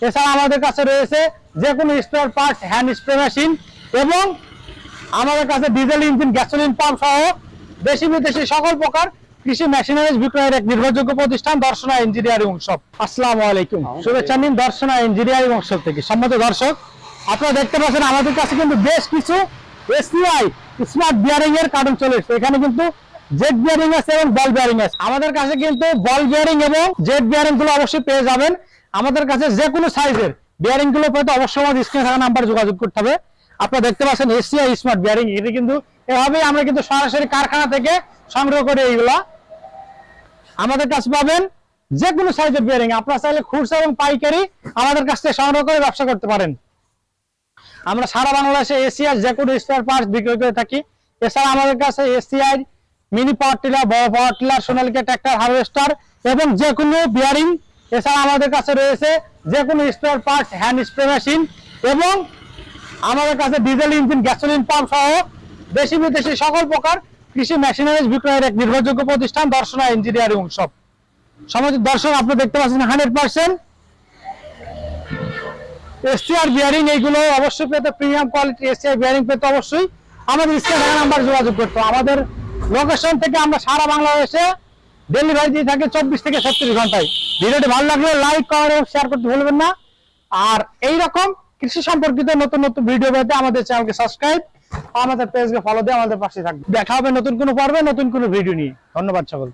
এছাড়া আমাদের কাছে রয়েছে যে কোনো spare part hand spray machine এবং আমাদের কাছে ডিজেল ইঞ্জিন গ্যাসোলিন পাম্প সহ দেশি বিদেশি সকল প্রকার কৃষি মেশিনারিজ বিক্রয়ের এক নির্ভরযোগ্য প্রতিষ্ঠান দর্শনা ইঞ্জিনিয়ারিং ওয়ার্কশপ। আসসালামু আলাইকুম, শুভেচ্ছা নিন দর্শনা ইঞ্জিনিয়ারিং ওয়ার্কশপ থেকে। সম্মানিত দর্শক, আপনারা দেখতে পাচ্ছেন আমাদের কাছে কিন্তু বেশ কিছু এসিআই স্মার্ট বিয়ারিং এর কার্টন চলে এসেছে। এখানে কিন্তু জেড বিয়ারিং আছে এবং বল বিয়ারিং আছে। আমাদের কাছে কিন্তু বল বিয়ারিং এবং জেড বিয়ারিং গুলো অবশ্যই পেয়ে যাবেন। আমাদের কাছে যে কোনো সাইজের বিয়ারিং গুলো পেতে অবশ্যই আমাদের স্ক্রিনে থাকা নাম্বার যোগাযোগ করতে হবে। আপনারা দেখতে পাচ্ছেন এসিআই স্মার্ট বিয়ারিং, এটা কিন্তু এভাবেই আমরা কিন্তু সরাসরি কারখানা থেকে সংগ্রহ করে এইগুলা আমাদের কাছে পাবেন। যে কোনো সাইজের বিয়ারিং আপনারা চাইলে খুচরা এবং পাইকারি আমাদের কাছ থেকে সংগ্রহ করে ব্যবসা করতে পারেন। আমরা সারা বাংলাদেশে এসিআই যে কোনো স্পেয়ার পার্টস বিক্রয় করে থাকি। এছাড়া আমাদের কাছে এসিআই মিনি পাওয়ার টিলার, বড় power tiller, Sonalika tractor harvester এবং যে কোনো বিয়ারিং। এছাড়া আমাদের কাছে রয়েছে যে কোনো spare parts hand spray machine এবং আমাদের কাছে ডিজেল ইঞ্জিন গ্যাসোলিন পাম্প সহ দেশি বিদেশি সকল প্রকার কৃষি মেশিনারিজ বিক্রয়ের এক নির্ভরযোগ্য প্রতিষ্ঠান দর্শনা ইঞ্জিনিয়ারিং ওয়ার্কশপ। সম্মানিত দর্শক, আপনারা দেখতে পাচ্ছেন 100% এসিআর বিয়ারিং। এইগুলো অবশ্যই পেতে প্রিমিয়াম কোয়ালিটি এসিআর বিয়ারিং পেতে অবশ্যই আমাদের স্ক্রিনে থাকা নাম্বার যোগাযোগ করতে হবে। আমাদের লোকেশন থেকে আমরা সারা বাংলাদেশে ডেলিভারি দিয়ে থাকি 24 থেকে 36 ঘন্টায়। ভিডিওটি ভালো লাগলে লাইক, কমেন্ট এবং শেয়ার করতে ভুলবেন না। আর এই রকম কৃষি সম্পর্কিত নতুন নতুন ভিডিও পেতে আমাদের চ্যানেলকে সাবস্ক্রাইব, আমাদের পেজকে ফলো দিয়ে আমাদের পাশে থাকবে। দেখা হবে নতুন কোনো পর্বে নতুন কোনো ভিডিও নিয়ে। ধন্যবাদ সকল।